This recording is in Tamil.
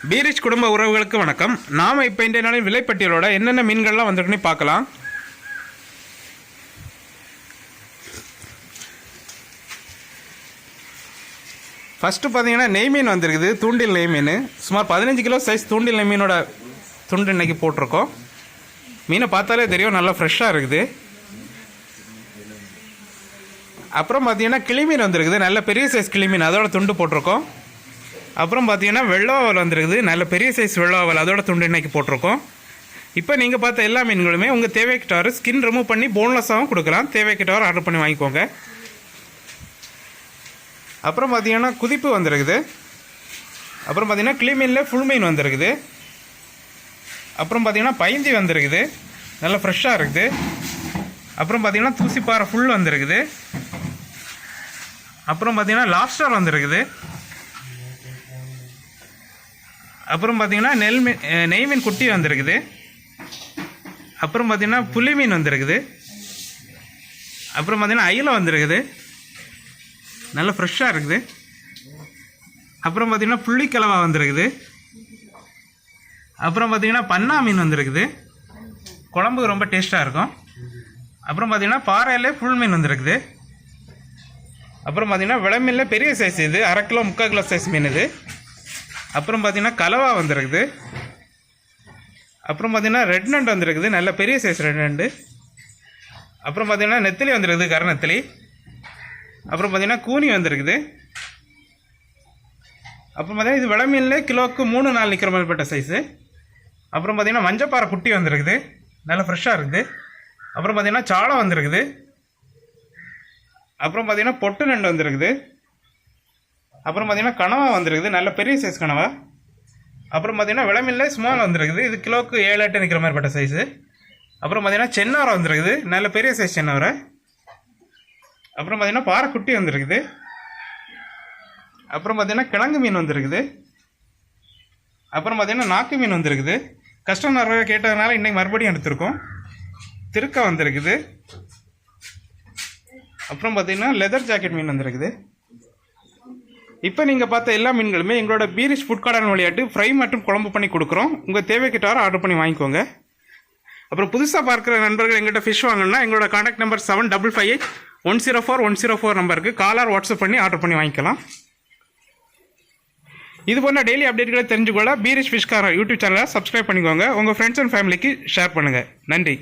பீரிச் குடும்ப உறவுகளுக்கு வணக்கம். நாம் இப்போ இன்றைய நாளின் விலைப்பட்டியலோட என்னென்ன மீன்கள்லாம் வந்திருக்குன்னு பார்க்கலாம். ஃபஸ்ட்டு பார்த்தீங்கன்னா நெய் மீன் வந்திருக்குது. தூண்டில் நெய் மீன் சுமார் 15 கிலோ சைஸ் தூண்டில் நெய் மீனோட துண்டு இன்றைக்கி போட்டிருக்கோம். மீனை பார்த்தாலே தெரியும், நல்லா ஃப்ரெஷ்ஷாக இருக்குது. அப்புறம் பார்த்தீங்கன்னா கிளிமீன் வந்திருக்குது. நல்ல பெரிய சைஸ் கிளிமீன், அதோட துண்டு போட்டிருக்கோம். அப்புறம் பார்த்தீங்கன்னா வெள்ளாவல் வந்துருக்குது. நல்ல பெரிய சைஸ் வெள்ளாவல், அதோட துண்டு இன்றைக்கி போட்டிருக்கோம். இப்போ நீங்கள் பார்த்த எல்லா மீன்களுமே உங்கள் தேவைக்கிட்டவர் ஸ்கின் ரிமூவ் பண்ணி போன்லெஸ்ஸாகவும் கொடுக்கலாம். தேவைக்கிட்டவர் ஆர்டர் பண்ணி வாங்கிக்கோங்க. அப்புறம் பார்த்தீங்கன்னா குதிப்பு வந்துருக்குது. அப்புறம் பார்த்தீங்கன்னா கிளிமீனில் ஃபுல் மீன் வந்துருக்குது. அப்புறம் பார்த்தீங்கன்னா பைந்தி வந்துருக்குது, நல்லா ஃப்ரெஷ்ஷாக இருக்குது. அப்புறம் பார்த்தீங்கன்னா தூசிப்பாறை ஃபுல் வந்துருக்குது. அப்புறம் பார்த்தீங்கன்னா லாப்ஸ்டர் வந்துருக்குது. அப்புறம் பார்த்தீங்கன்னா நெய் மீன் குட்டி வந்திருக்குது. அப்புறம் பார்த்தீங்கன்னா புளி மீன் வந்திருக்குது. அப்புறம் பார்த்தீங்கன்னா அயிலை வந்திருக்குது, நல்லா ஃப்ரெஷ்ஷாக இருக்குது. அப்புறம் பார்த்தீங்கன்னா புள்ளிக்கிழவா வந்திருக்குது. அப்புறம் பார்த்தீங்கன்னா பன்னா மீன் வந்திருக்குது, குழம்புக்கு ரொம்ப டேஸ்ட்டாக இருக்கும். அப்புறம் பார்த்தீங்கன்னா பாறையிலே ஃபுல் மீன் வந்திருக்குது. அப்புறம் பார்த்தீங்கன்னா விளமீனில் பெரிய சைஸ், இது 1/2 கிலோ 3/4 கிலோ சைஸ் மீன் இது. அப்புறம் பார்த்தீங்கன்னா கலவா வந்துருக்குது. அப்புறம் பார்த்தீங்கன்னா ரெட் நண்டு வந்துருக்குது, நல்ல பெரிய சைஸ் ரெட் நண்டு. அப்புறம் பார்த்தீங்கன்னா நெத்திலி வந்துருக்குது, கருநெத்திலி. அப்புறம் பார்த்தீங்கன்னா கூனி வந்துருக்குது. அப்புறம் பார்த்தீங்கன்னா இது விளமீன்லே கிலோவுக்கு 3-4 நிற்கிற மாதிரிப்பட்ட சைஸு. அப்புறம் பார்த்தீங்கன்னா மஞ்சப்பாறை குட்டி வந்துருக்குது, நல்லா ஃப்ரெஷ்ஷாக இருக்குது. அப்புறம் பார்த்தீங்கன்னா சாளை வந்துருக்குது. அப்புறம் பார்த்தீங்கன்னா பொட்டு நண்டு வந்துருக்குது. அப்புறம் பார்த்தீங்கன்னா கனவா வந்துருக்குது, நல்ல பெரிய சைஸ் கனவா. அப்புறம் பார்த்தீங்கன்னா விளமீனில் ஸ்மால் வந்துருக்குது, இது கிலோவுக்கு 7-8 நிற்கிற மாதிரிப்பட்ட சைஸு. அப்புறம் பார்த்தீங்கன்னா சென்னாரை வந்துருக்குது, நல்ல பெரிய சைஸ் சென்னாரை. அப்புறம் பார்த்தீங்கன்னா பாறை குட்டி வந்துருக்குது. அப்புறம் பார்த்தீங்கன்னா கிழங்கு மீன் வந்துருக்குது. அப்புறம் பார்த்தீங்கன்னா நாக்கு மீன் வந்துருக்குது. கஸ்டமர் கேட்டதுனால இன்றைக்கி மறுபடியும் எடுத்திருக்கோம். திருக்க வந்துருக்குது. அப்புறம் பார்த்தீங்கன்னா லெதர் ஜாக்கெட் மீன் வந்துருக்குது. இப்போ நீங்கள் பார்த்த எல்லா மீன்களுமே எங்களோட பீரிச் ஃபுட் கார்டன் விளையாட்டு ஃப்ரை மற்றும் குழம்பு பண்ணி கொடுக்குறோம். உங்கள் தேவைக்கிட்டார ஆர்டர் பண்ணி வாங்கிக்கோங்க. அப்புறம் புதுசாக பார்க்குற நண்பர்கள் எங்கள்கிட்ட ஃபிஷ் வாங்கணும்னா எங்களோட கான்டாக்ட் நம்பர் 7558-104-104 நம்பருக்கு காலர் வாட்ஸ்அப் பண்ணி ஆர்டர் பண்ணி வாங்கிக்கலாம். இது போன்ற டெய்லி அப்டேட்களை தெரிஞ்சுக்கொள்ள பீரிச் ஃபிஷ் கார்னர் யூடியூப் சேனலை சப்ஸ்கிரைப் பண்ணிக்கோங்க. உங்கள் ஃப்ரெண்ட்ஸ் அண்ட் ஃபேமிலிக்கு ஷேர் பண்ணுங்கள். நன்றி.